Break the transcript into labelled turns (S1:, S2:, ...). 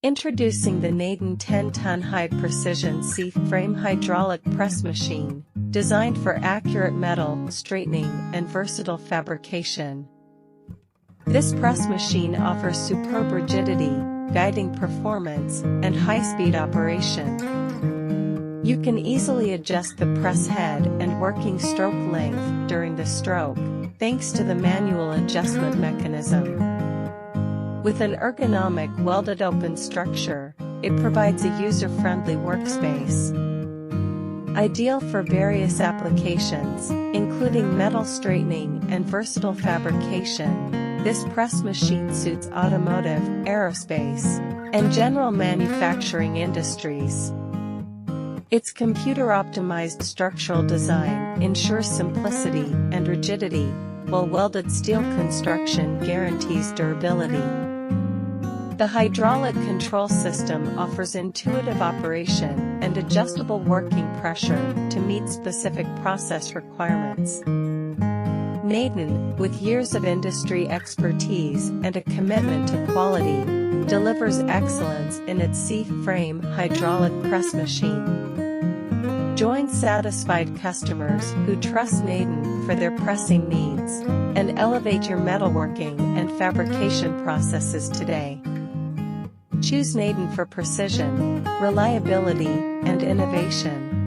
S1: Introducing the Nadun 10-ton high-precision C-frame hydraulic press machine, designed for accurate metal straightening and versatile fabrication. This press machine offers superb rigidity, guiding performance, and high-speed operation. You can easily adjust the press head and working stroke length during the stroke, thanks to the manual adjustment mechanism. With an ergonomic welded open structure, it provides a user-friendly workspace. Ideal for various applications, including metal straightening and versatile fabrication, this press machine suits automotive, aerospace, and general manufacturing industries. Its computer-optimized structural design ensures simplicity and rigidity, while welded steel construction guarantees durability. The hydraulic control system offers intuitive operation and adjustable working pressure to meet specific process requirements. Nadun, with years of industry expertise and a commitment to quality, delivers excellence in its C-frame hydraulic press machine. Join satisfied customers who trust Nadun for their pressing needs, and elevate your metalworking and fabrication processes today. Choose Nadun for precision, reliability, and innovation.